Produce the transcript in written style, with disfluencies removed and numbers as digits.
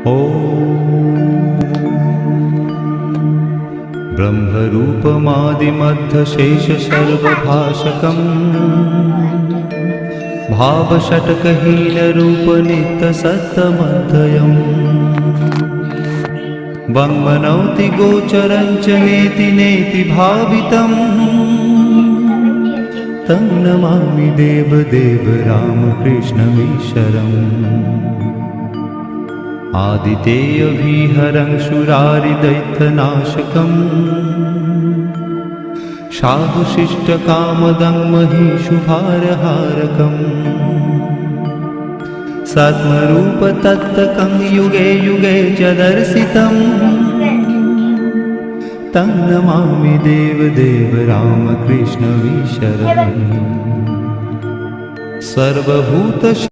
ब्रह्मरूपमादिमध्यशेषसर्वभाषकम् भावषट्कहीनरूपनित्यसत्तमध्ययम् वङ्मनौति गोचरं च नेति नेति भावितम् तं नमामि देवदेव रामकृष्णमीश्वरम् आदितेयविहरं शूरारिदैत्यनाशकम् साधुशिष्टकामदं महिषुभारहारकम् सत्मरूपतत्त्वकं युगे युगे च दर्शितम् तं नमामि देवदेव रामकृष्णमीश्वरम् सर्वभूत